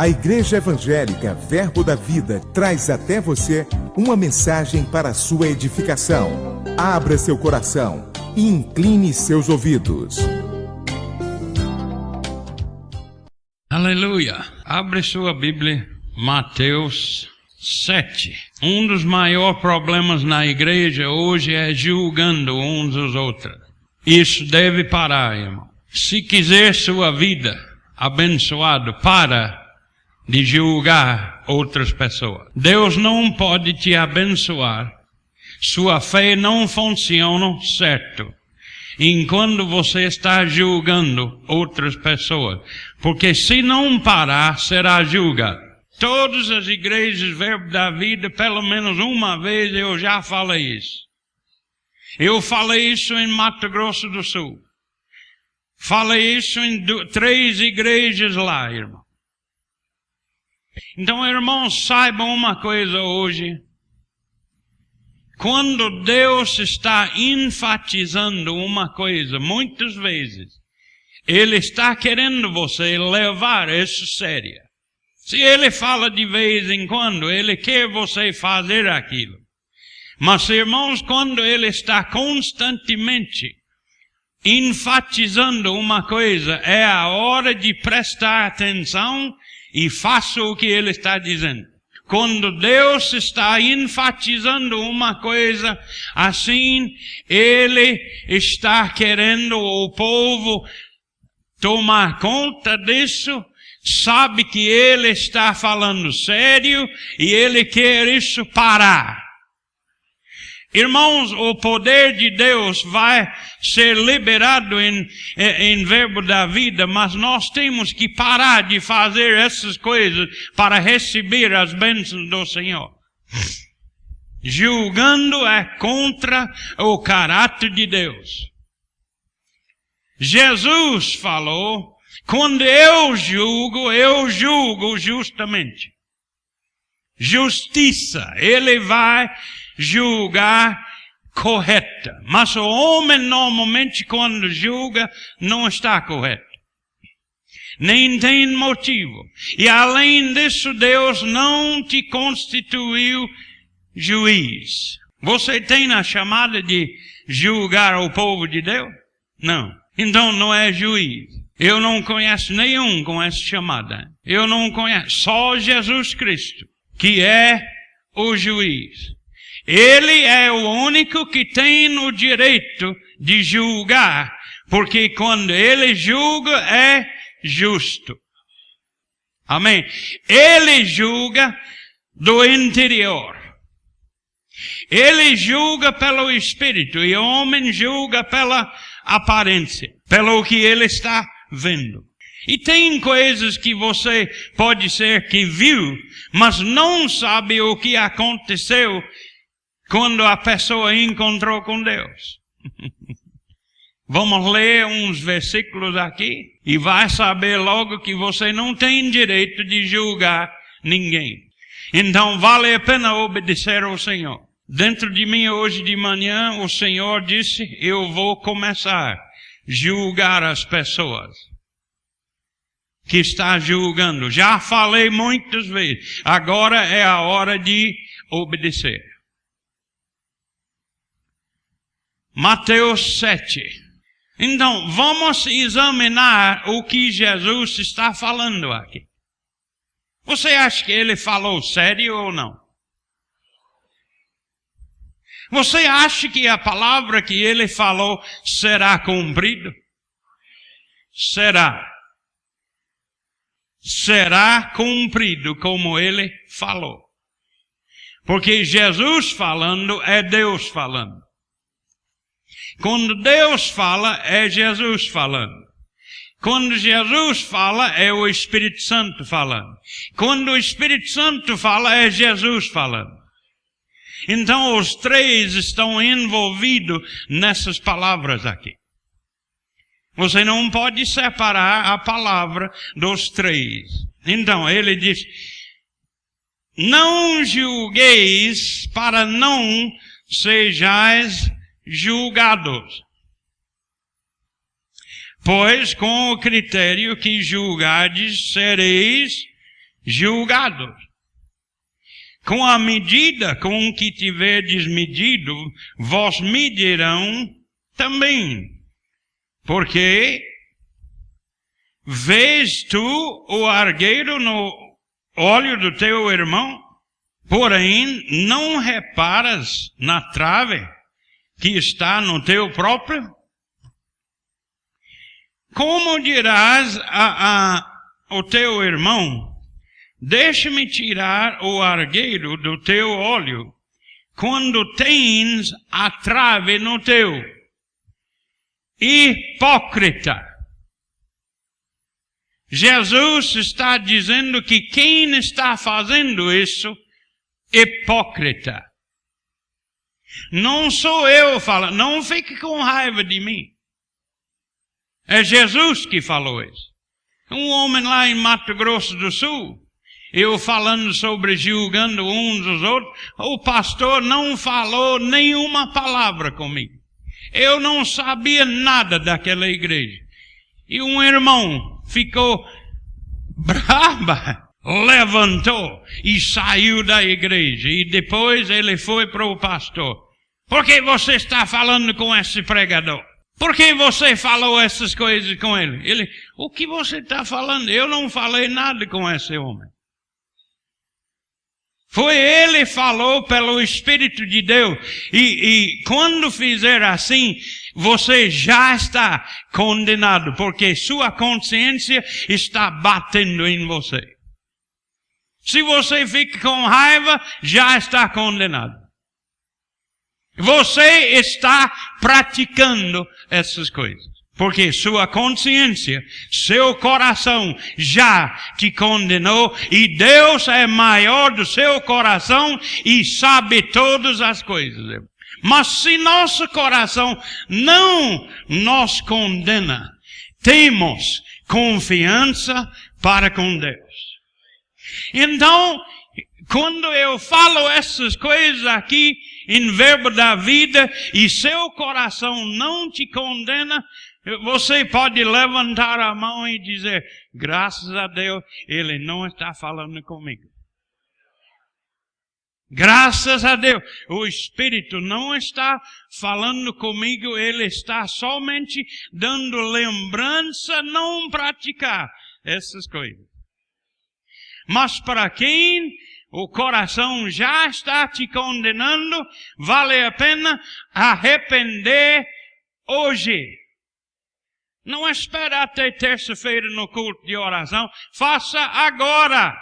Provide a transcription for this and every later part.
A Igreja Evangélica Verbo da Vida traz até você uma mensagem para a sua edificação. Abra seu coração e incline seus ouvidos. Aleluia! Abre sua Bíblia, Mateus 7. Um dos maiores problemas na igreja hoje é julgando uns os outros. Isso deve parar, irmão. Se quiser sua vida abençoada, para de julgar outras pessoas. Deus não pode te abençoar. Sua fé não funciona certo enquanto você está julgando outras pessoas. Porque se não parar, será julgado. Todas as igrejas Verbo da Vida, pelo menos uma vez eu já falei isso. Eu falei isso em Mato Grosso do Sul. Falei isso em 3 igrejas lá, irmão. Então, irmãos, saibam uma coisa hoje. Quando Deus está enfatizando uma coisa, muitas vezes, Ele está querendo você levar isso sério. Se Ele fala de vez em quando, Ele quer você fazer aquilo. Mas, irmãos, quando Ele está constantemente enfatizando uma coisa, é a hora de prestar atenção e faça o que Ele está dizendo. Quando Deus está enfatizando uma coisa assim, Ele está querendo o povo tomar conta disso, sabe que Ele está falando sério e Ele quer isso parar. Irmãos, o poder de Deus vai ser liberado em Verbo da Vida, mas nós temos que parar de fazer essas coisas para receber as bênçãos do Senhor. Julgando é contra o caráter de Deus. Jesus falou, quando eu julgo justamente. Justiça, Ele vai julgar correta. Mas o homem normalmente quando julga não está correto. Nem tem motivo. E além disso, Deus não te constituiu juiz. Você tem a chamada de julgar o povo de Deus? Não. Então não é juiz. Eu não conheço nenhum com essa chamada. Eu não conheço. Só Jesus Cristo, que é o juiz. Ele é o único que tem o direito de julgar, porque quando Ele julga é justo. Amém? Ele julga do interior. Ele julga pelo Espírito e o homem julga pela aparência, pelo que ele está vendo. E tem coisas que você pode ser que viu, mas não sabe o que aconteceu quando a pessoa encontrou com Deus. Vamos ler uns versículos aqui e vai saber logo que você não tem direito de julgar ninguém. Então vale a pena obedecer ao Senhor. Dentro de mim hoje de manhã o Senhor disse, eu vou começar a julgar as pessoas que está julgando. Já falei muitas vezes. Agora é a hora de obedecer. Mateus 7. Então, vamos examinar o que Jesus está falando aqui. Você acha que Ele falou sério ou não? Você acha que a palavra que Ele falou será cumprida? Será. Será cumprido como Ele falou. Porque Jesus falando é Deus falando. Quando Deus fala, é Jesus falando. Quando Jesus fala, é o Espírito Santo falando. Quando o Espírito Santo fala, é Jesus falando. Então, os 3 estão envolvidos nessas palavras aqui. Você não pode separar a palavra dos 3. Então, ele diz, não julgueis para não sejais julgados. Pois com o critério que julgardes, sereis julgados. Com a medida com que tiverdes medido, vós medirão também. Porque vês tu o argueiro no olho do teu irmão, porém não reparas na trave que está no teu próprio? Como dirás ao teu irmão, deixa-me tirar o argueiro do teu olho, quando tens a trave no teu? Hipócrita! Jesus está dizendo que quem está fazendo isso, hipócrita. Não sou eu falando, não fique com raiva de mim. É Jesus que falou isso. Um homem lá em Mato Grosso do Sul, eu falando sobre julgando uns os outros, o pastor não falou nenhuma palavra comigo. Eu não sabia nada daquela igreja. E um irmão ficou brava, levantou e saiu da igreja. E depois ele foi para o pastor. Por que você está falando com esse pregador? Por que você falou essas coisas com ele? Ele, o que você está falando? Eu não falei nada com esse homem. Foi ele que falou pelo Espírito de Deus. E quando fizer assim, você já está condenado, porque sua consciência está batendo em você. Se você fica com raiva, já está condenado. Você está praticando essas coisas. Porque sua consciência, seu coração já te condenou e Deus é maior do seu coração e sabe todas as coisas. Mas se nosso coração não nos condena, temos confiança para com Deus. Então, quando eu falo essas coisas aqui em Verbo da Vida e seu coração não te condena, você pode levantar a mão e dizer, graças a Deus, Ele não está falando comigo. Graças a Deus, o Espírito não está falando comigo, Ele está somente dando lembrança, não praticar essas coisas. Mas para quem o coração já está te condenando, vale a pena arrepender hoje. Não espere até terça-feira no culto de oração. Faça agora.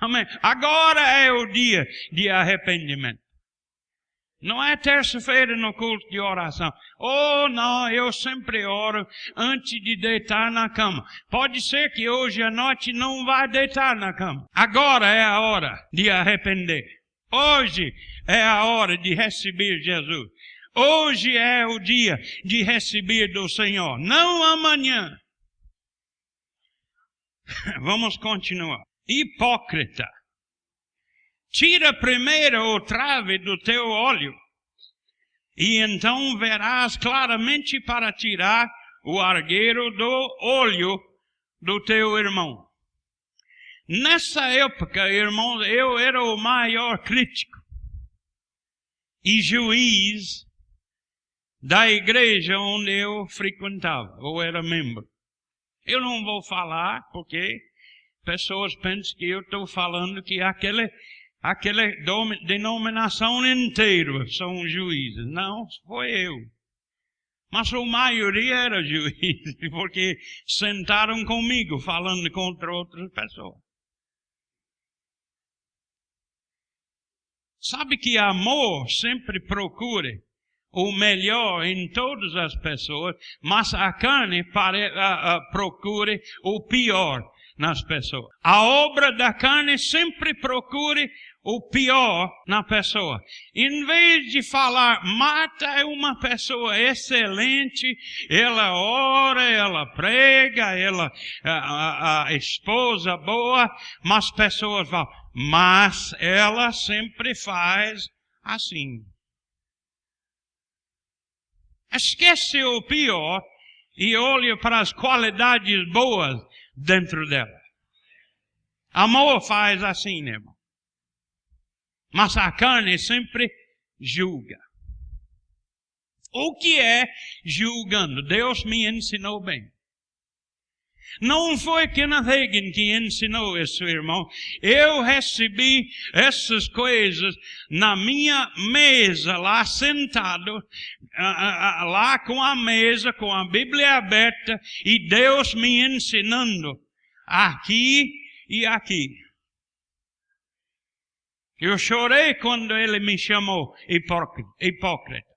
Amém. Agora é o dia de arrependimento. Não é terça-feira no culto de oração. Oh, não, eu sempre oro antes de deitar na cama. Pode ser que hoje à noite não vá deitar na cama. Agora é a hora de arrepender. Hoje é a hora de receber Jesus. Hoje é o dia de receber do Senhor, não amanhã. Vamos continuar. Hipócrita. Tira primeiro o trave do teu olho, e então verás claramente para tirar o argueiro do olho do teu irmão. Nessa época, irmãos, eu era o maior crítico e juiz da igreja onde eu frequentava, ou era membro. Eu não vou falar, porque pessoas pensam que eu estou falando que aquela denominação inteira são juízes. Não, foi eu. Mas a maioria era juízes, porque sentaram comigo falando contra outras pessoas. Sabe que amor sempre procura o melhor em todas as pessoas, mas a carne procura o pior nas pessoas. A obra da carne sempre procura o pior na pessoa. Em vez de falar, Marta é uma pessoa excelente, ela ora, ela prega, ela a esposa boa, mas pessoas falam, mas ela sempre faz assim. Esquece o pior e olha para as qualidades boas dentro dela. Amor faz assim, irmão. Mas a carne sempre julga. O que é julgando? Deus me ensinou bem. Não foi Kenneth Hagin que ensinou isso, irmão. Eu recebi essas coisas na minha mesa, lá sentado, lá com a mesa, com a Bíblia aberta, e Deus me ensinando aqui e aqui. Eu chorei quando ele me chamou hipócrita.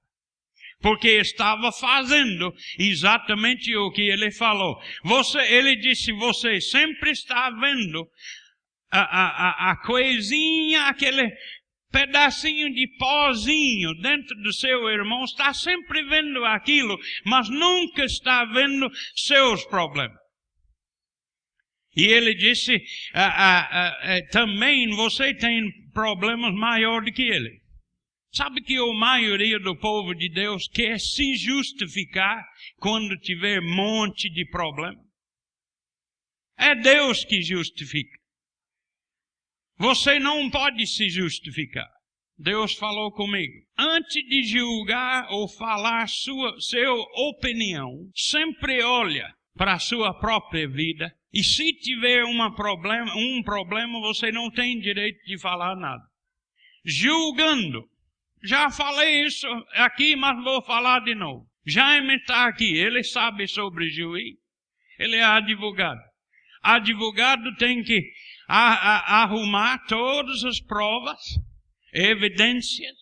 Porque estava fazendo exatamente o que ele falou. Ele disse, você sempre está vendo a coisinha, aquele pedacinho de pozinho dentro do seu irmão, está sempre vendo aquilo, mas nunca está vendo seus problemas. E ele disse, também você tem problemas maiores do que ele. Sabe que a maioria do povo de Deus quer se justificar quando tiver um monte de problema? É Deus que justifica. Você não pode se justificar. Deus falou comigo. Antes de julgar ou falar sua opinião, sempre olha para a sua própria vida. E se tiver um problema, você não tem direito de falar nada. Julgando. Já falei isso aqui, mas vou falar de novo. Jaime está aqui, ele sabe sobre juiz. Ele é advogado. Advogado tem que arrumar todas as provas, evidências,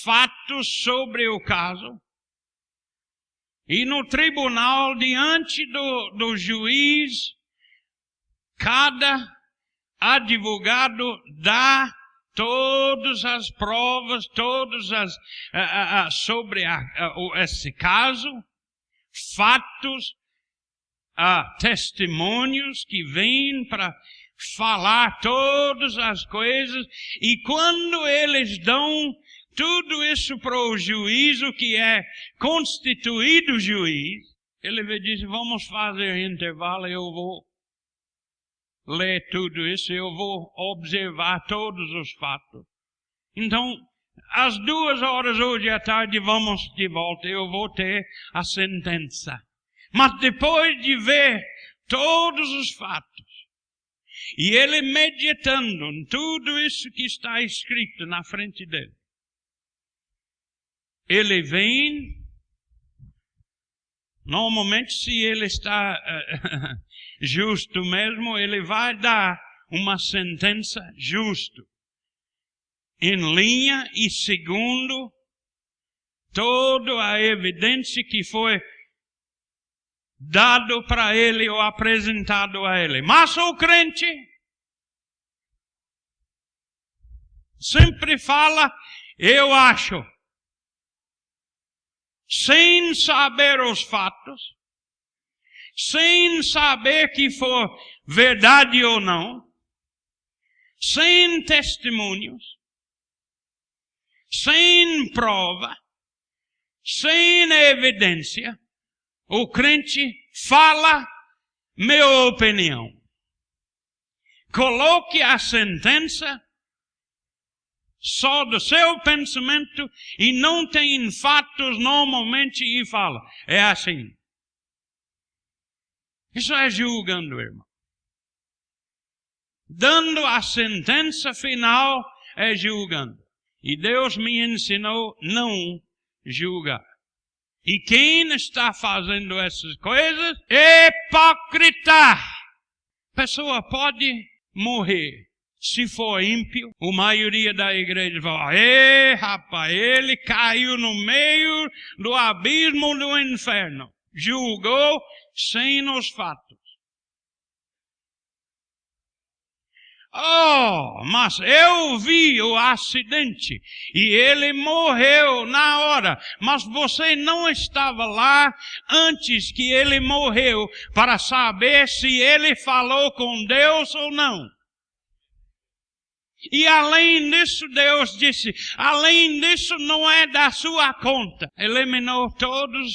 fatos sobre o caso. E no tribunal, diante do juiz, cada advogado dá todas as provas, sobre esse caso, fatos, testemunhos que vêm para falar todas as coisas, e quando eles dão tudo isso para o juiz, o que é constituído juiz, ele diz, vamos fazer intervalo, eu vou ler tudo isso, eu vou observar todos os fatos. Então, às 2h hoje à tarde, vamos de volta, eu vou ter a sentença. Mas depois de ver todos os fatos, e ele meditando em tudo isso que está escrito na frente dele, ele vem, normalmente se ele está justo mesmo, ele vai dar uma sentença justa, em linha e segundo toda a evidência que foi dado para ele ou apresentado a ele. Mas o crente sempre fala, eu acho, sem saber os fatos, sem saber que for verdade ou não, sem testemunhos, sem prova, sem evidência, o crente fala minha opinião. Coloque a sentença só do seu pensamento e não tem fatos normalmente e fala. É assim. Isso é julgando, irmão. Dando a sentença final é julgando. E Deus me ensinou não julgar. E quem está fazendo essas coisas? Hipócrita! A pessoa pode morrer. Se for ímpio, a maioria da igreja fala, rapaz, ele caiu no meio do abismo do inferno. Julgou sem os fatos. Mas eu vi o acidente e ele morreu na hora. Mas você não estava lá antes que ele morreu para saber se ele falou com Deus ou não. E além disso, Deus disse, além disso não é da sua conta. Eliminou todas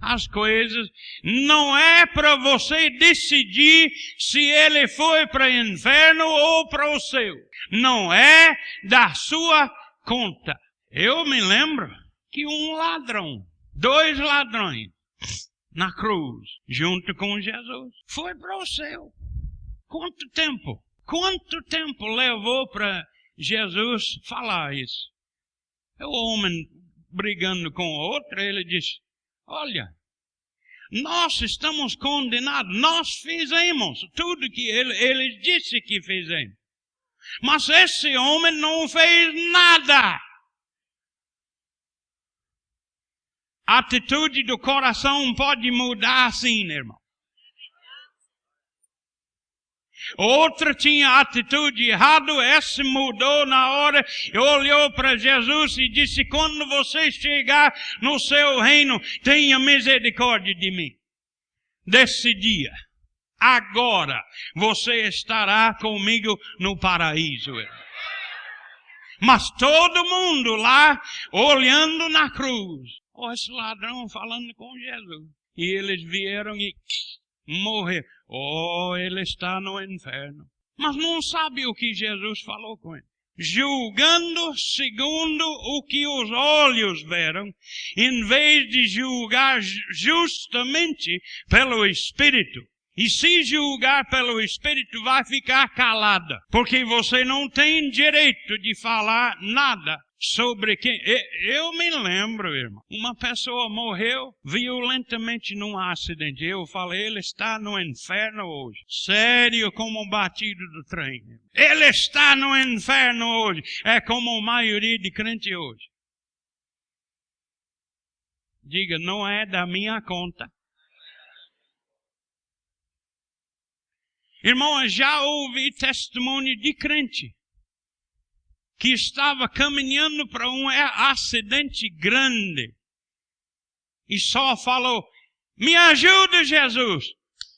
as coisas. Não é para você decidir se ele foi para o inferno ou para o céu. Não é da sua conta. Eu me lembro que um ladrão, 2 ladrões, na cruz, junto com Jesus, foi para o céu. Quanto tempo? Quanto tempo levou para Jesus falar isso? O homem brigando com o outro, ele disse, olha, nós estamos condenados, nós fizemos tudo que ele disse que fizemos. Mas esse homem não fez nada. A atitude do coração pode mudar assim, irmão. Outra tinha atitude errada, esse mudou na hora, olhou para Jesus e disse, quando você chegar no seu reino, tenha misericórdia de mim. Desse dia, agora, você estará comigo no paraíso. Mas todo mundo lá, olhando na cruz, esse ladrão falando com Jesus. E eles vieram e morreram. Ele está no inferno. Mas não sabe o que Jesus falou com ele. Julgando segundo o que os olhos viram, em vez de julgar justamente pelo Espírito. E se julgar pelo Espírito, vai ficar calada. Porque você não tem direito de falar nada sobre quem. Eu me lembro, irmão. Uma pessoa morreu violentamente num acidente. Eu falei, ele está no inferno hoje. Sério como um batido do trem. Ele está no inferno hoje. É como a maioria de crentes hoje. Diga, não é da minha conta. Irmão, já ouvi testemunho de crente que estava caminhando para um acidente grande e só falou, me ajuda, Jesus.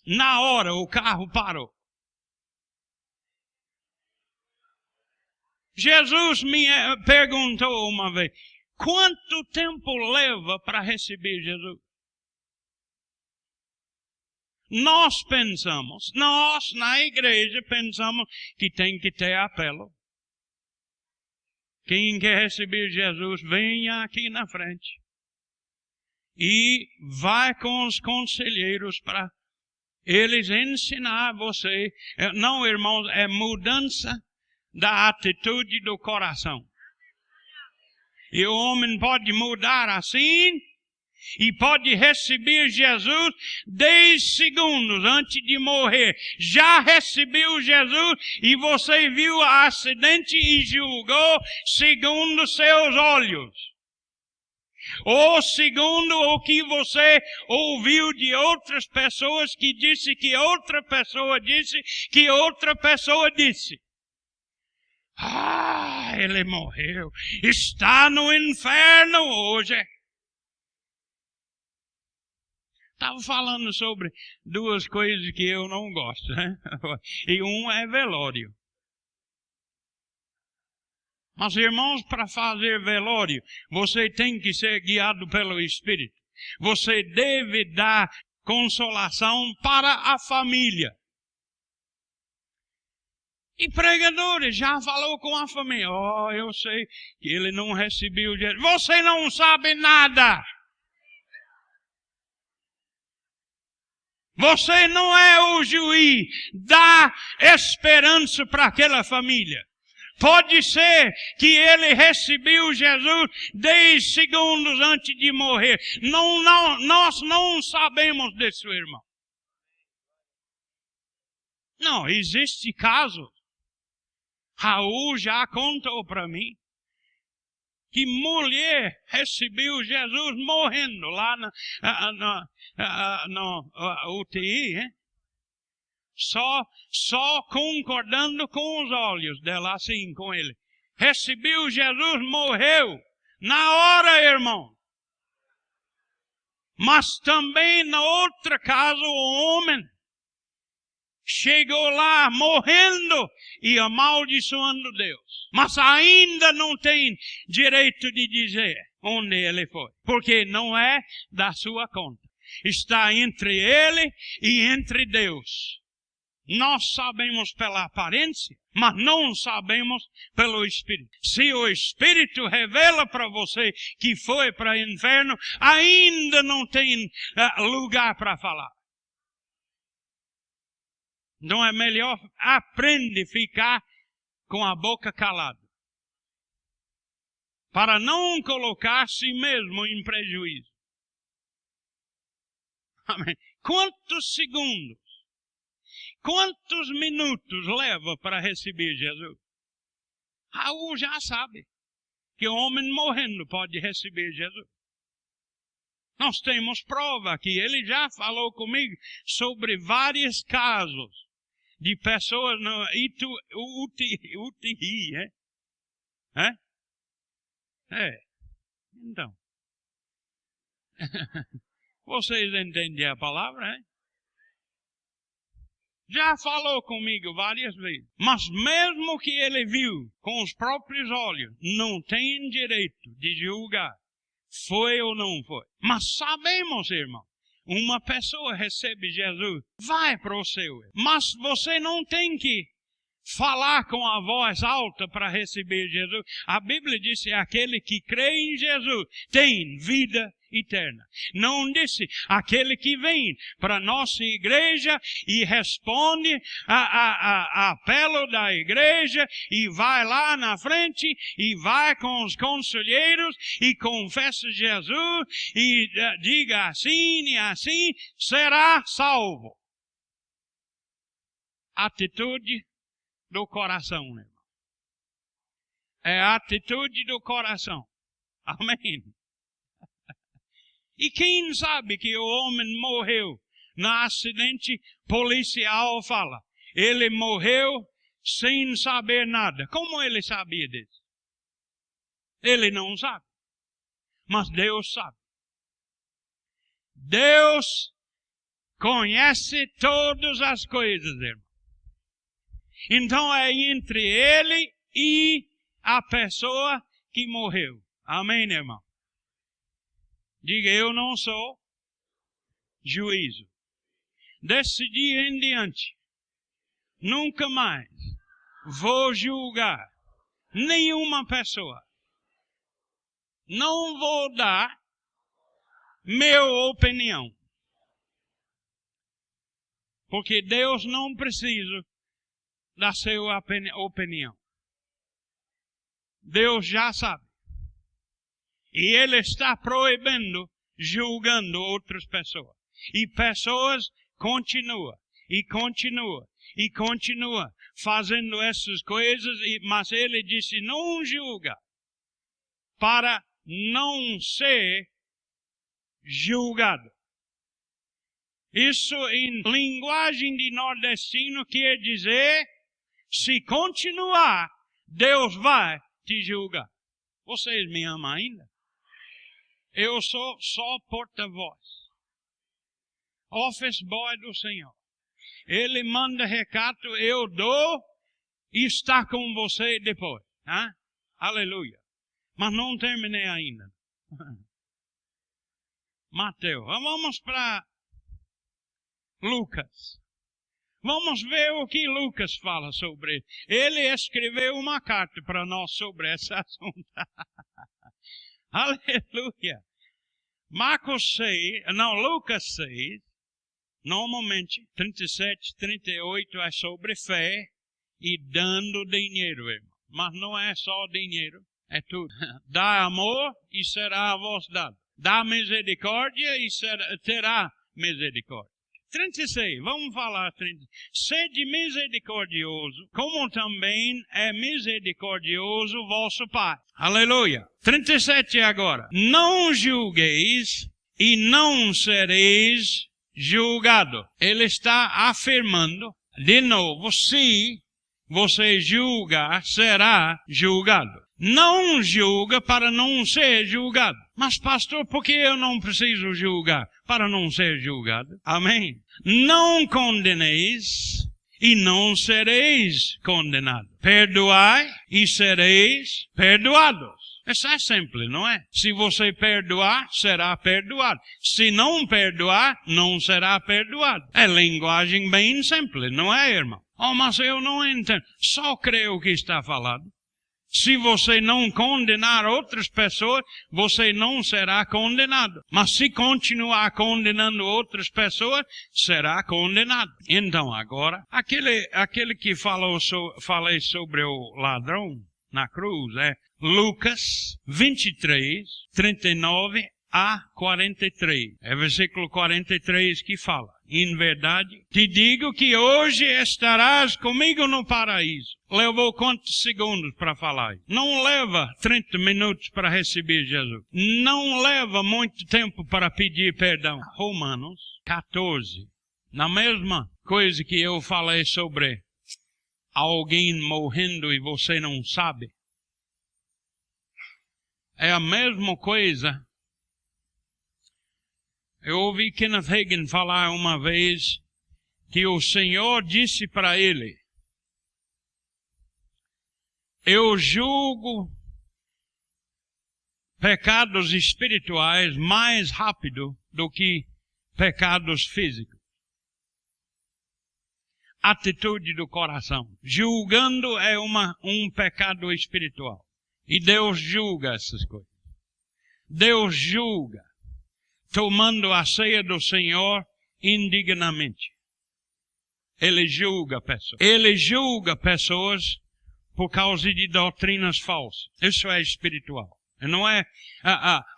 Na hora o carro parou. Jesus me perguntou uma vez, quanto tempo leva para receber Jesus? Nós pensamos, nós na igreja pensamos que tem que ter apelo. Quem quer receber Jesus, venha aqui na frente. E vai com os conselheiros para eles ensinar você. Não, irmãos, é mudança da atitude do coração. E o homem pode mudar assim e pode receber Jesus 10 segundos antes de morrer. Já recebeu Jesus e você viu o acidente e julgou segundo seus olhos. Ou segundo o que você ouviu de outras pessoas que disse que outra pessoa disse que outra pessoa disse. Ele morreu. Está no inferno hoje. Estava falando sobre 2 coisas que eu não gosto, né? E um é velório. Mas, irmãos, para fazer velório, você tem que ser guiado pelo Espírito. Você deve dar consolação para a família. E pregadores já falou com a família. Eu sei que ele não recebeu Jesus. Você não sabe nada. Você não é o juiz. Dá esperança para aquela família. Pode ser que ele recebeu Jesus 10 segundos antes de morrer. Nós não sabemos disso, irmão. Não, existe caso. Raul já contou para mim que mulher recebeu Jesus morrendo lá na UTI, hein? Só concordando com os olhos dela, assim, com ele. Recebeu Jesus, morreu. Na hora, irmão. Mas também, na outra casa, o homem chegou lá morrendo e amaldiçoando Deus. Mas ainda não tem direito de dizer onde ele foi. Porque não é da sua conta. está entre ele e entre Deus. Nós sabemos pela aparência, mas não sabemos pelo Espírito. Se o Espírito revela para você que foi para o inferno, ainda não tem lugar para falar. Então é melhor aprender a ficar com a boca calada, para não colocar si mesmo em prejuízo. Amém. Quantos segundos, quantos minutos leva para receber Jesus? Raul já sabe que o homem morrendo pode receber Jesus. Nós temos prova que ele já falou comigo sobre vários casos de pessoas no UTI, Então. Vocês entendem a palavra, Já falou comigo várias vezes. Mas mesmo que ele viu com os próprios olhos, não tem direito de julgar. Foi ou não foi. Mas sabemos, irmão, uma pessoa recebe Jesus, vai para o céu. Mas você não tem que falar com a voz alta para receber Jesus. A Bíblia diz que aquele que crê em Jesus tem vida eterna. Não disse aquele que vem para a nossa igreja e responde a apelo da igreja e vai lá na frente e vai com os conselheiros e confessa Jesus e diga assim e assim, será salvo. Atitude do coração, irmão. É a atitude do coração. Amém. E quem sabe que o homem morreu no acidente policial fala. Ele morreu sem saber nada. Como ele sabia disso? Ele não sabe. Mas Deus sabe. Deus conhece todas as coisas, irmão. Então é entre ele e a pessoa que morreu. Amém, irmão? Diga, eu não sou juízo. Desse dia em diante, nunca mais vou julgar nenhuma pessoa. Não vou dar minha opinião. Porque Deus não precisa da sua opinião. Deus já sabe. E Ele está proibindo, julgando outras pessoas. E pessoas continuam, fazendo essas coisas, mas Ele disse, não julga, para não ser julgado. Isso em linguagem de nordestino quer dizer, se continuar, Deus vai te julgar. Vocês me amam ainda? Eu sou só porta-voz. Office boy do Senhor. Ele manda recado, eu dou e está com você depois. Aleluia. Mas não terminei ainda. Mateus. Vamos para Lucas. Vamos ver o que Lucas fala sobre ele. Ele escreveu uma carta para nós sobre esse assunto. Aleluia. Lucas 6, normalmente, 37, 38 é sobre fé e dando dinheiro, irmão. Mas não é só dinheiro, é tudo. Dá amor e será a vos dado. Dá misericórdia e terá misericórdia. 36, vamos falar 36. Sede misericordioso, como também é misericordioso vosso Pai. Aleluia. 37 agora. Não julgueis e não sereis julgado. Ele está afirmando, de novo, se você julgar, será julgado. Não julga para não ser julgado. Mas pastor, por que eu não preciso julgar? Para não ser julgado. Amém? Não condeneis e não sereis condenados. Perdoai e sereis perdoados. Isso é simples, não é? Se você perdoar, será perdoado. Se não perdoar, não será perdoado. É linguagem bem simples, não é, irmão? Oh, mas eu não entendo. Só creio o que está falado. Se você não condenar outras pessoas, você não será condenado. Mas se continuar condenando outras pessoas, será condenado. Então agora, aquele que falei sobre o ladrão na cruz é Lucas 23, 39 a 43. É versículo 43 que fala. Em verdade, te digo que hoje estarás comigo no paraíso. Levou quantos segundos para falar? Não leva 30 minutos para receber Jesus. Não leva muito tempo para pedir perdão. Romanos 14. Na mesma coisa que eu falei sobre alguém morrendo e você não sabe. É a mesma coisa. Eu ouvi Kenneth Hagin falar uma vez que o Senhor disse para ele: eu julgo pecados espirituais mais rápido do que pecados físicos. Atitude do coração. Julgando é um pecado espiritual. E Deus julga essas coisas. Deus julga. Tomando a ceia do Senhor indignamente. Ele julga pessoas. Ele julga pessoas por causa de doutrinas falsas. Isso é espiritual. Não é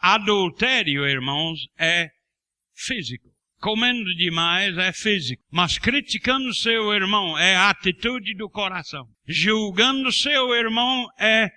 adultério, irmãos, é físico. Comendo demais é físico. Mas criticando seu irmão é atitude do coração. Julgando seu irmão é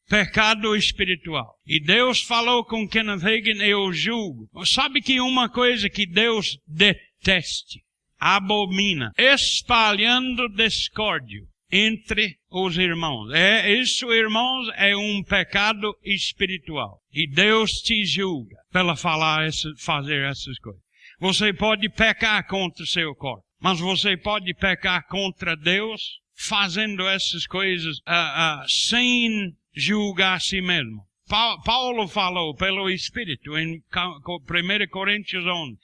pecado espiritual. E Deus falou com Kenneth Hagin: eu julgo. Sabe que uma coisa que Deus deteste, abomina, espalhando discórdia entre os irmãos. Isso, irmãos, é um pecado espiritual. E Deus te julga pela fazer essas coisas. Você pode pecar contra o seu corpo, mas você pode pecar contra Deus fazendo essas coisas sem julgar a si mesmo. Paulo falou pelo Espírito em 1 Coríntios 11.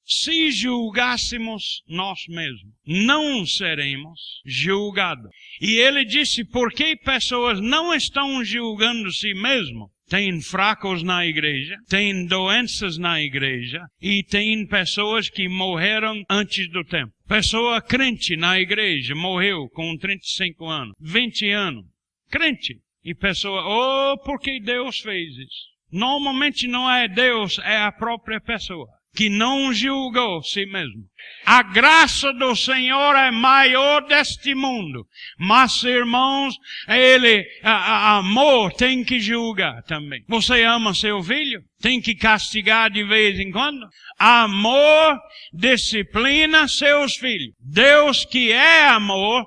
Se julgássemos nós mesmos, não seremos julgados. E ele disse: por que pessoas não estão julgando si mesmos? Tem fracos na igreja, tem doenças na igreja e tem pessoas que morreram antes do tempo. Pessoa crente na igreja morreu com 35 anos, 20 anos. Crente. E pessoa, porque Deus fez isso? Normalmente não é Deus, é a própria pessoa que não julgou si mesmo. A graça do Senhor é maior deste mundo. Mas, irmãos, amor tem que julgar também. Você ama seu filho? Tem que castigar de vez em quando? Amor disciplina seus filhos. Deus, que é amor,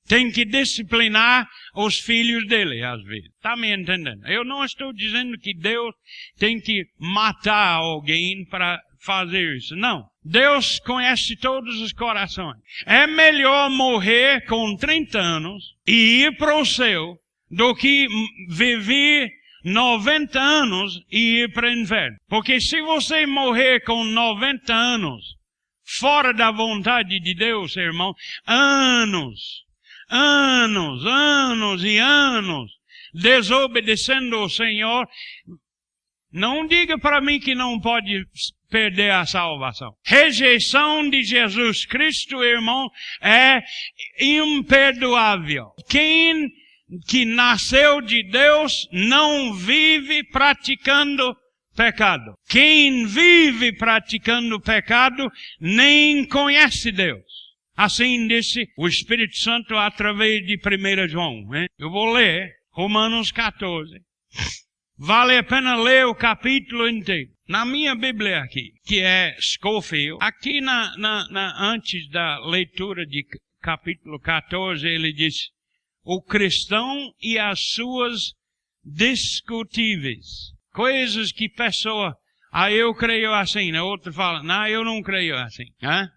tem que disciplinar os filhos dele, às vezes. Está me entendendo? Eu não estou dizendo que Deus tem que matar alguém para fazer isso. Não. Deus conhece todos os corações. É melhor morrer com 30 anos e ir para o céu do que viver 90 anos e ir para o inferno. Porque se você morrer com 90 anos fora da vontade de Deus, irmão, anos e anos desobedecendo ao Senhor, não diga para mim que não pode perder a salvação. Rejeição de Jesus Cristo, irmão, é imperdoável. Quem que nasceu de Deus não vive praticando pecado. Quem vive praticando pecado nem conhece Deus. Assim disse o Espírito Santo através de 1 João. Eu vou ler Romanos 14. Vale a pena ler o capítulo inteiro. Na minha Bíblia aqui, que é Scofield, aqui antes da leitura de capítulo 14, ele diz: o cristão e as suas discutíveis. Coisas que pessoa, eu creio assim, a outra fala, não, eu não creio assim.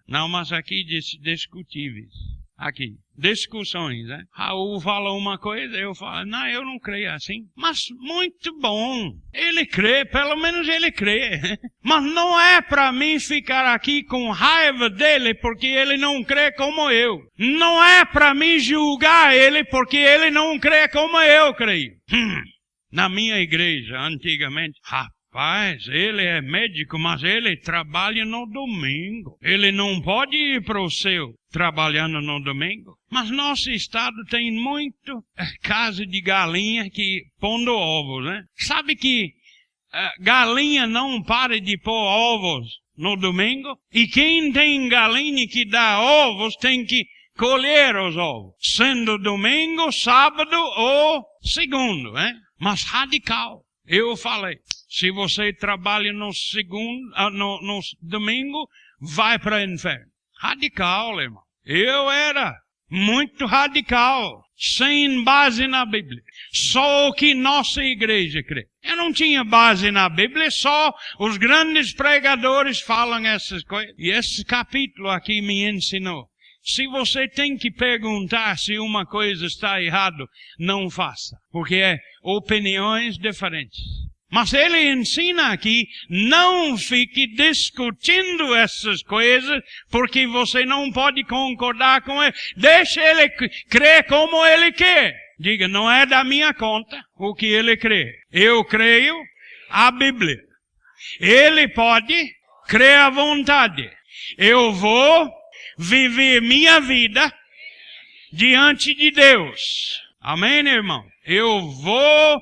Não, mas aqui diz discutíveis. aqui. Discussões, né? Raul fala uma coisa, eu falo, não, eu não creio assim. Mas muito bom. Ele crê, pelo menos ele crê. Mas não é para mim ficar aqui com raiva dele porque ele não crê como eu. Não é para mim julgar ele porque ele não crê como eu creio. Na minha igreja, antigamente, rapaz, ele é médico, mas ele trabalha no domingo. Ele não pode ir para o céu trabalhando no domingo. Mas nosso estado tem muito casa de galinha que pondo ovos, né? Sabe que galinha não para de pôr ovos no domingo? E quem tem galinha que dá ovos tem que colher os ovos. Sendo domingo, sábado ou segundo, né? Mas radical. Eu falei, se você trabalha no domingo, vai para o inferno. Radical, irmão. Eu era muito radical, sem base na Bíblia. Só o que nossa igreja crê. Eu não tinha base na Bíblia, só os grandes pregadores falam essas coisas. E esse capítulo aqui me ensinou. Se você tem que perguntar se uma coisa está errada, não faça. Porque é opiniões diferentes. Mas ele ensina aqui, não fique discutindo essas coisas, porque você não pode concordar com ele. Deixa ele crer como ele quer. Diga, não é da minha conta o que ele crê. Eu creio a Bíblia. Ele pode crer à vontade. Eu vou viver minha vida diante de Deus. Amém, irmão? Eu vou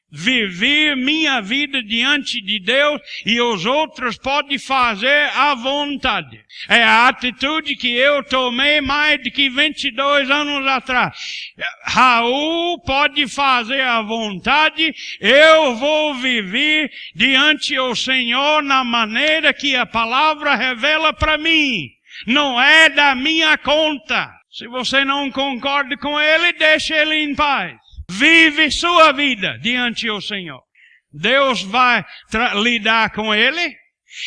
viver minha vida diante de Deus e os outros podem fazer à vontade. É a atitude que eu tomei mais de 22 anos atrás. Raul pode fazer à vontade, eu vou viver diante do Senhor na maneira que a palavra revela para mim. Não é da minha conta. Se você não concorda com ele, deixe ele em paz. Vive sua vida diante do Senhor. Deus vai lidar com ele.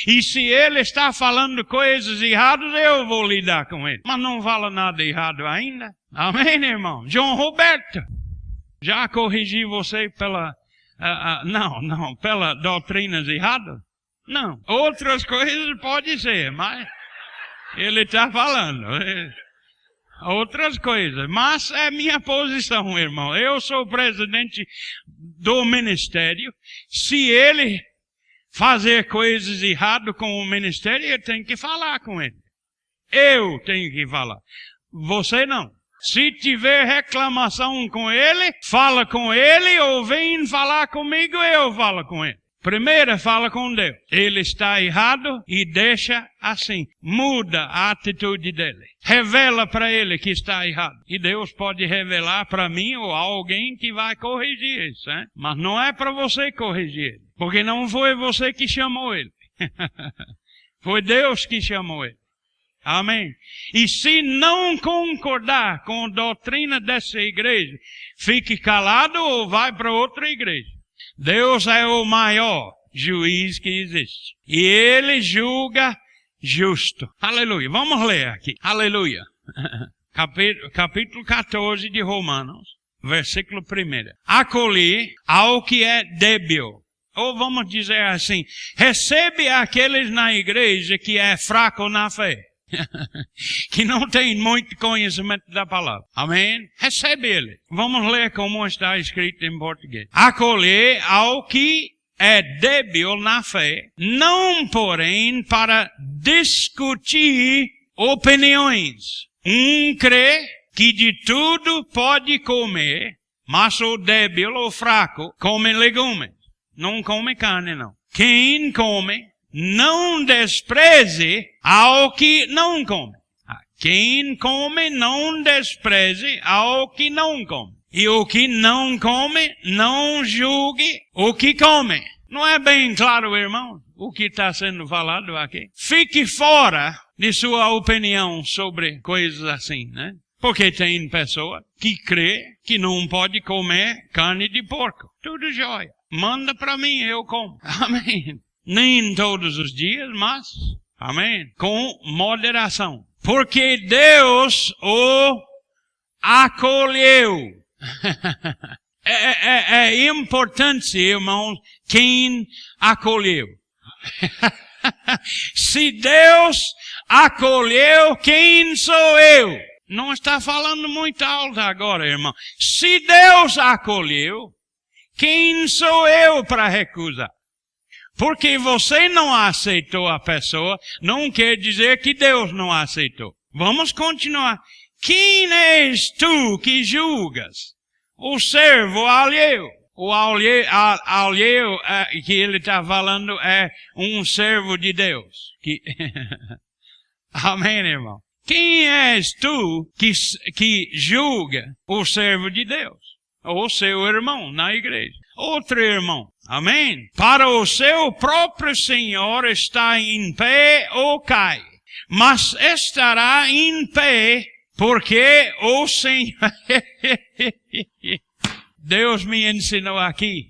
E se ele está falando coisas erradas, eu vou lidar com ele. Mas não fala nada errado ainda. Amém, irmão? João Roberto, já corrigi você pela doutrinas erradas? Não. Outras coisas pode ser, mas ele está falando. Outras coisas, mas é minha posição, irmão. Eu sou presidente do ministério. Se ele fazer coisas erradas com o ministério, eu tenho que falar com ele. Eu tenho que falar. Você não. Se tiver reclamação com ele, fala com ele ou vem falar comigo, eu falo com ele. Primeiro, fala com Deus. Ele está errado e deixa assim. Muda a atitude dele. Revela para ele que está errado. E Deus pode revelar para mim ou alguém que vai corrigir isso. Hein? Mas não é para você corrigir ele. Porque não foi você que chamou ele. Foi Deus que chamou ele. Amém. E se não concordar com a doutrina dessa igreja, fique calado ou vai para outra igreja. Deus é o maior juiz que existe. E Ele julga justo. Aleluia. Vamos ler aqui. Aleluia. Capítulo 14 de Romanos, versículo 1. Acolher ao que é débil. Ou vamos dizer assim, recebe aqueles na igreja que é fraco na fé. Que não tem muito conhecimento da palavra. Amém? Recebe ele. Vamos ler como está escrito em português. Acolher ao que é débil na fé, não porém para discutir opiniões. Crê que de tudo pode comer, mas o débil ou fraco come legumes. Não come carne, não. Quem come, não despreze ao que não come. Quem come, não despreze ao que não come. E o que não come, não julgue o que come. Não é bem claro, irmão, o que está sendo falado aqui? Fique fora de sua opinião sobre coisas assim, né? Porque tem pessoa que crê que não pode comer carne de porco. Tudo jóia. Manda para mim, eu como. Amém. Nem todos os dias, mas, amém, com moderação. Porque Deus o acolheu. É importante, irmãos, quem acolheu. Se Deus acolheu, quem sou eu? Não está falando muito alto agora, irmão. Se Deus acolheu, quem sou eu para recusar? Porque você não aceitou a pessoa, não quer dizer que Deus não aceitou. Vamos continuar. Quem és tu que julgas? O servo alheio. O alheio que ele está falando é um servo de Deus. Amém, irmão? Quem és tu que julga o servo de Deus? Ou seu irmão na igreja? Outro irmão. Amém? Para o seu próprio Senhor está em pé ou cai. Mas estará em pé porque o Senhor... Deus me ensinou aqui.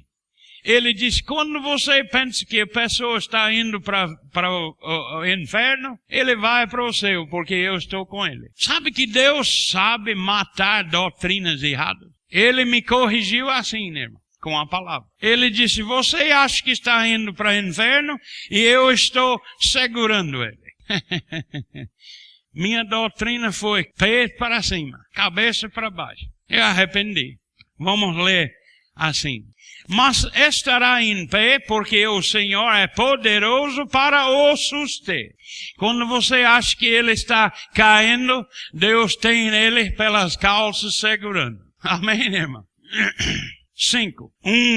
Ele diz, quando você pensa que a pessoa está indo para o inferno, ele vai para o céu, porque eu estou com ele. Sabe que Deus sabe matar doutrinas erradas? Ele me corrigiu assim, irmão, com a palavra. Ele disse, você acha que está indo para o inferno e eu estou segurando ele. Minha doutrina foi pé para cima, cabeça para baixo. Eu arrependi. Vamos ler assim. Mas estará em pé porque o Senhor é poderoso para o suster. Quando você acha que ele está caindo, Deus tem ele pelas calças segurando. Amém, irmão? 5.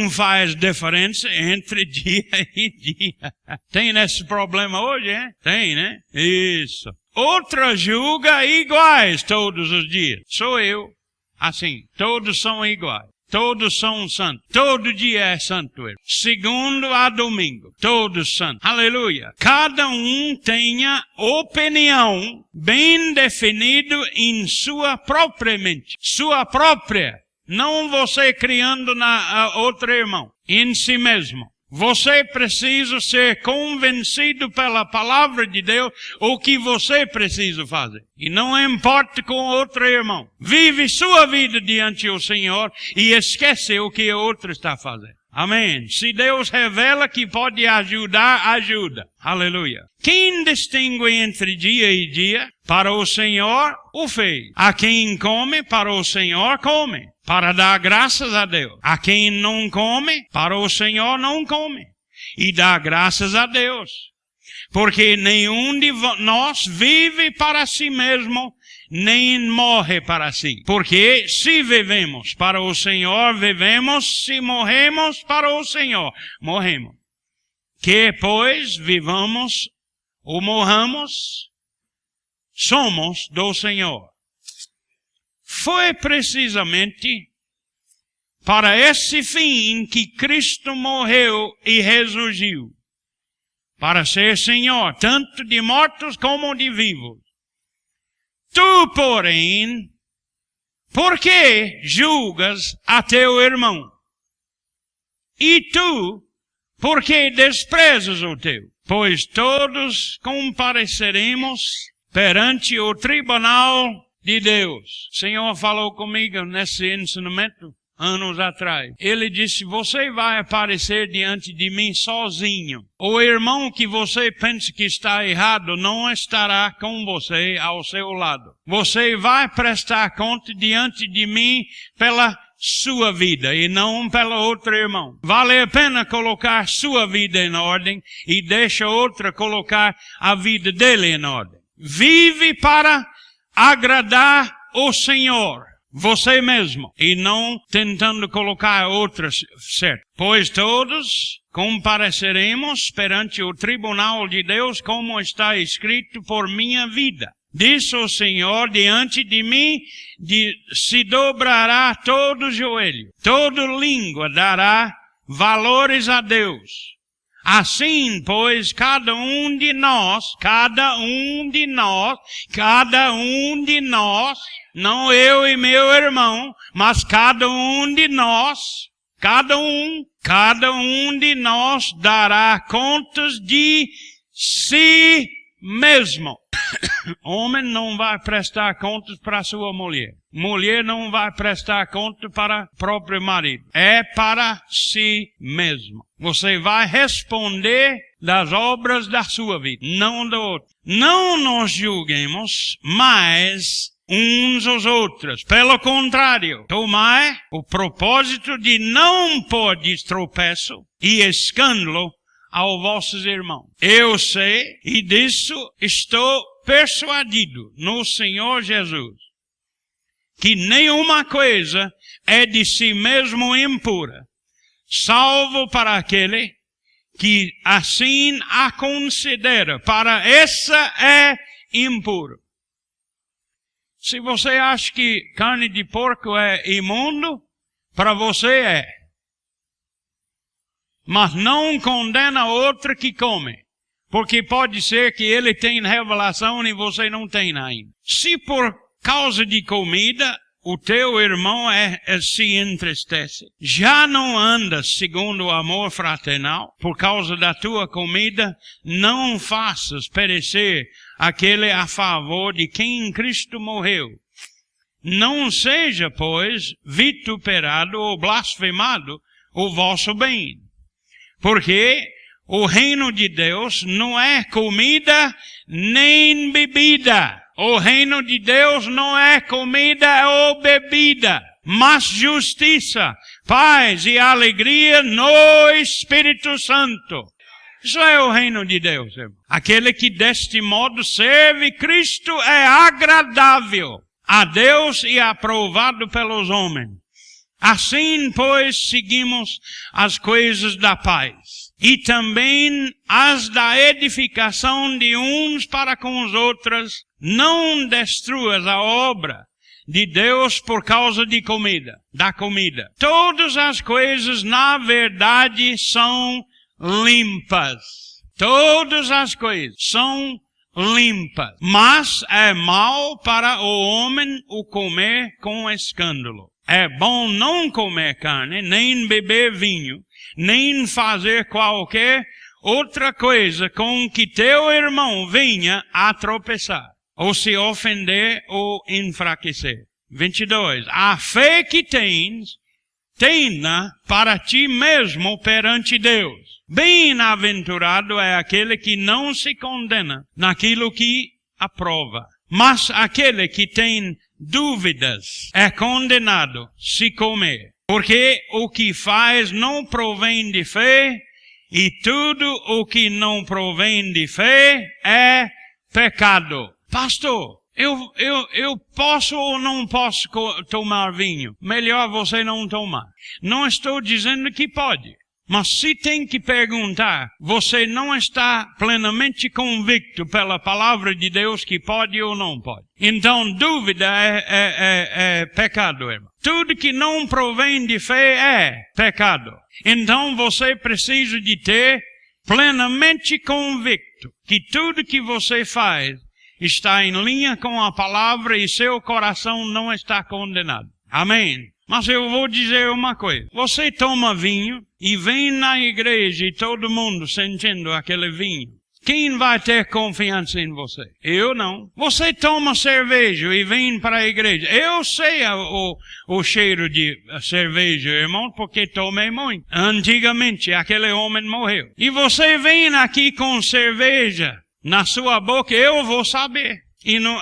Faz diferença entre dia e dia. Tem esse problema hoje, hein? Tem, né? Isso. Outra julga iguais todos os dias. Sou eu. Assim, todos são iguais. Todos são santos. Todo dia é santo. Segundo a domingo. Todos santos. Aleluia. Cada um tenha opinião bem definido em sua própria mente. Sua própria. Não você criando na outra irmão. Em si mesmo. Você precisa ser convencido pela palavra de Deus o que você precisa fazer. E não importa com outro irmão. Vive sua vida diante do Senhor e esquece o que o outro está fazendo. Amém. Se Deus revela que pode ajudar, ajuda. Aleluia. Quem distingue entre dia e dia? Para o Senhor, o fez. A quem come, para o Senhor, come. Para dar graças a Deus. A quem não come, para o Senhor não come. E dá graças a Deus. Porque nenhum de nós vive para si mesmo, nem morre para si. Porque se vivemos para o Senhor, vivemos. Se morremos para o Senhor, morremos. Que, pois, vivamos ou morramos, somos do Senhor. Foi precisamente para esse fim que Cristo morreu e ressurgiu. Para ser Senhor, tanto de mortos como de vivos. Tu, porém, por que julgas a teu irmão? E tu, por que desprezas o teu? Pois todos compareceremos perante o tribunal de Deus. O Senhor falou comigo nesse ensinamento anos atrás. Ele disse, você vai aparecer diante de mim sozinho. O irmão que você pensa que está errado não estará com você ao seu lado. Você vai prestar conta diante de mim pela sua vida e não pelo outro irmão. Vale a pena colocar sua vida em ordem e deixa outra colocar a vida dele em ordem. Vive para agradar o Senhor, você mesmo, e não tentando colocar outras certo. Pois todos compareceremos perante o tribunal de Deus, como está escrito, por minha vida. Diz o Senhor, diante de mim se dobrará todo joelho, toda língua dará valores a Deus. Assim, pois, cada um de nós, não eu e meu irmão, mas cada um de nós dará contas de si mesmo. Homem não vai prestar contas para sua mulher. Mulher não vai prestar conta para o próprio marido. É para si mesmo. Você vai responder das obras da sua vida, não do outro. Não nos julguemos mais uns aos outros. Pelo contrário, tomai o propósito de não pôr de tropeço e escândalo aos vossos irmãos. Eu sei, e disso estou persuadido no Senhor Jesus, que nenhuma coisa é de si mesmo impura, salvo para aquele que assim a considera. Para essa é impuro. Se você acha que carne de porco é imundo, para você é. Mas não condena outro que come. Porque pode ser que ele tenha revelação e você não tem ainda. Se por causa de comida o teu irmão se entristece, já não andas segundo o amor fraternal, por causa da tua comida, não faças perecer aquele a favor de quem Cristo morreu. Não seja, pois, vituperado ou blasfemado o vosso bem. Porque o reino de Deus não é comida nem bebida. O reino de Deus não é comida ou bebida, mas justiça, paz e alegria no Espírito Santo. Isso é o reino de Deus, irmão. Aquele que deste modo serve Cristo é agradável a Deus e aprovado pelos homens. Assim, pois, seguimos as coisas da paz e também as da edificação de uns para com os outros. Não destruas a obra de Deus por causa da comida. Todas as coisas, na verdade, são limpas. Todas as coisas são limpas. Mas é mal para o homem o comer com escândalo. É bom não comer carne, nem beber vinho, nem fazer qualquer outra coisa com que teu irmão venha a tropeçar, ou se ofender ou enfraquecer. 22. A fé que tens, tenha para ti mesmo perante Deus. Bem-aventurado é aquele que não se condena naquilo que aprova. Mas aquele que tem dúvidas é condenado se comer. Porque o que faz não provém de fé, e tudo o que não provém de fé é pecado. Pastor, eu posso ou não posso tomar vinho? Melhor você não tomar. Não estou dizendo que pode. Mas se tem que perguntar, você não está plenamente convicto pela palavra de Deus que pode ou não pode. Então, dúvida é pecado, irmão. Tudo que não provém de fé é pecado. Então, você precisa de ter plenamente convicto que tudo que você faz está em linha com a palavra e seu coração não está condenado. Amém? Mas eu vou dizer uma coisa. Você toma vinho e vem na igreja e todo mundo sentindo aquele vinho. Quem vai ter confiança em você? Eu não. Você toma cerveja e vem para a igreja. Eu sei o cheiro de cerveja, irmão, porque tomei muito. Antigamente, aquele homem morreu. E você vem aqui com cerveja na sua boca, eu vou saber. E não...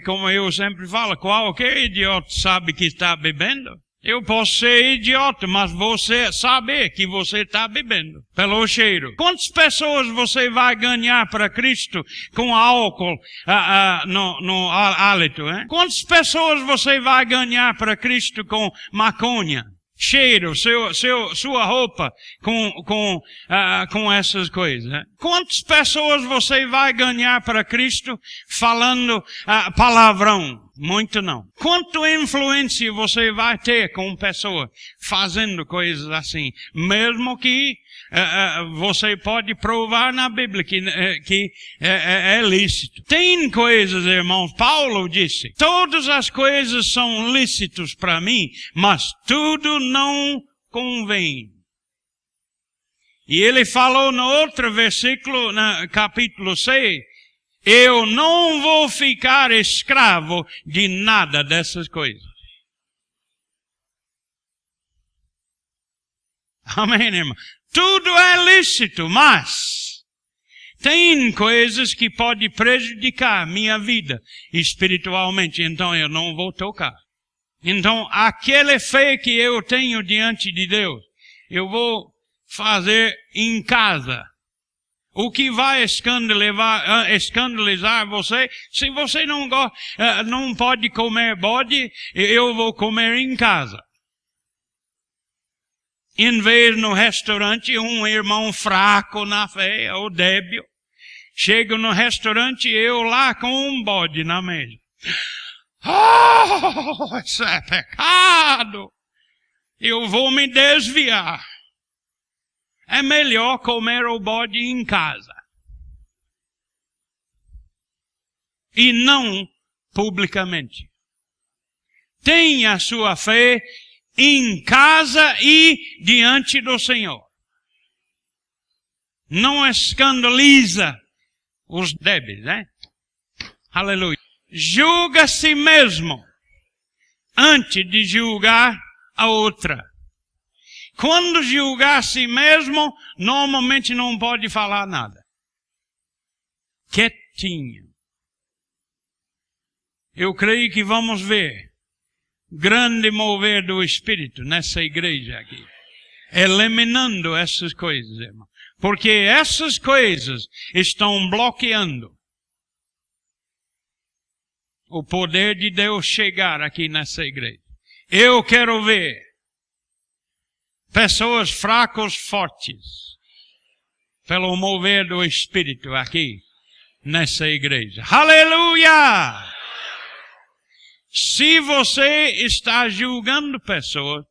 Como eu sempre falo, qualquer idiota sabe que está bebendo. Eu posso ser idiota, mas você sabe que você está bebendo pelo cheiro. Quantas pessoas você vai ganhar para Cristo com álcool no hálito? Hein? Quantas pessoas você vai ganhar para Cristo com maconha? Cheiro, sua roupa com essas coisas. Né? Quantas pessoas você vai ganhar para Cristo falando palavrão? Muito não. Quanto influência você vai ter com pessoa fazendo coisas assim? Mesmo que você pode provar na Bíblia que é lícito. Tem coisas, irmãos, Paulo disse, todas as coisas são lícitas para mim, mas tudo não convém. E ele falou no outro versículo, no capítulo 6, eu não vou ficar escravo de nada dessas coisas. Amém, irmão? Tudo é lícito, mas tem coisas que podem prejudicar minha vida espiritualmente, então eu não vou tocar. Então, aquela fé que eu tenho diante de Deus, eu vou fazer em casa. O que vai escandalizar você, se você não pode comer bode, eu vou comer em casa. Em vez no restaurante, um irmão fraco na fé, ou débil, chega no restaurante, eu lá com um bode na mesa. Oh, isso é pecado! Eu vou me desviar. É melhor comer o bode em casa. E não publicamente. Tenha a sua fé em casa e diante do Senhor. Não escandaliza os débeis, né? Aleluia. Julga a si mesmo antes de julgar a outra. Quando julgar a si mesmo, normalmente não pode falar nada. Quietinho. Eu creio que vamos ver grande mover do Espírito nessa igreja aqui. Eliminando essas coisas, irmão. Porque essas coisas estão bloqueando o poder de Deus chegar aqui nessa igreja. Eu quero ver pessoas fracas, fortes, pelo mover do Espírito aqui, nessa igreja. Aleluia! Se você está julgando pessoas,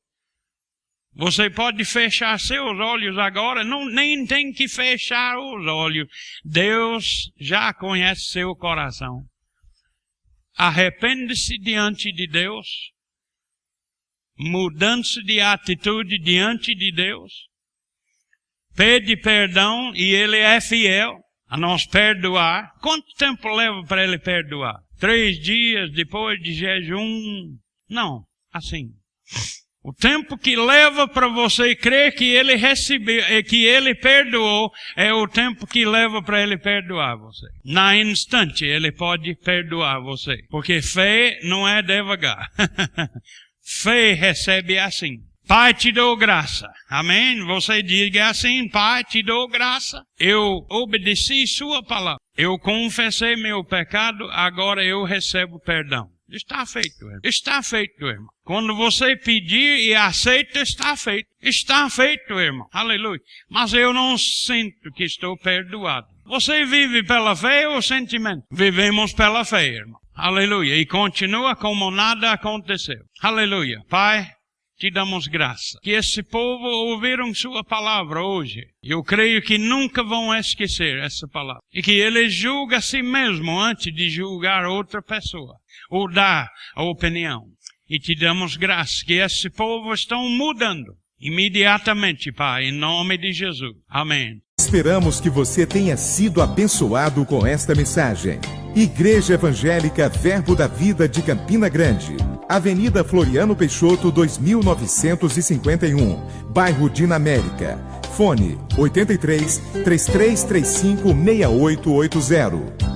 você pode fechar seus olhos agora, nem tem que fechar os olhos. Deus já conhece seu coração. Arrepende-se diante de Deus. Mudança de atitude diante de Deus. Pede perdão e Ele é fiel a nos perdoar. Quanto tempo leva para Ele perdoar? 3 dias depois de jejum? Não, assim. O tempo que leva para você crer que Ele recebeu, que Ele perdoou, é o tempo que leva para Ele perdoar você. Na instante Ele pode perdoar você. Porque fé não é devagar. Fé recebe assim. Pai, te dou graça. Amém? Você diga assim, Pai, te dou graça. Eu obedeci sua palavra. Eu confessei meu pecado, agora eu recebo perdão. Está feito, irmão. Está feito, irmão. Quando você pedir e aceita, está feito. Está feito, irmão. Aleluia. Mas eu não sinto que estou perdoado. Você vive pela fé ou sentimento? Vivemos pela fé, irmão. Aleluia. E continua como nada aconteceu. Aleluia. Pai, te damos graça. Que esse povo ouviram sua palavra hoje. Eu creio que nunca vão esquecer essa palavra. E que ele julga a si mesmo antes de julgar outra pessoa. Ou dar a opinião. E te damos graça que esse povo estão mudando. Imediatamente, Pai, em nome de Jesus. Amém. Esperamos que você tenha sido abençoado com esta mensagem. Igreja Evangélica Verbo da Vida de Campina Grande. Avenida Floriano Peixoto, 2951, bairro Dinamérica. Fone 83 3335 6880.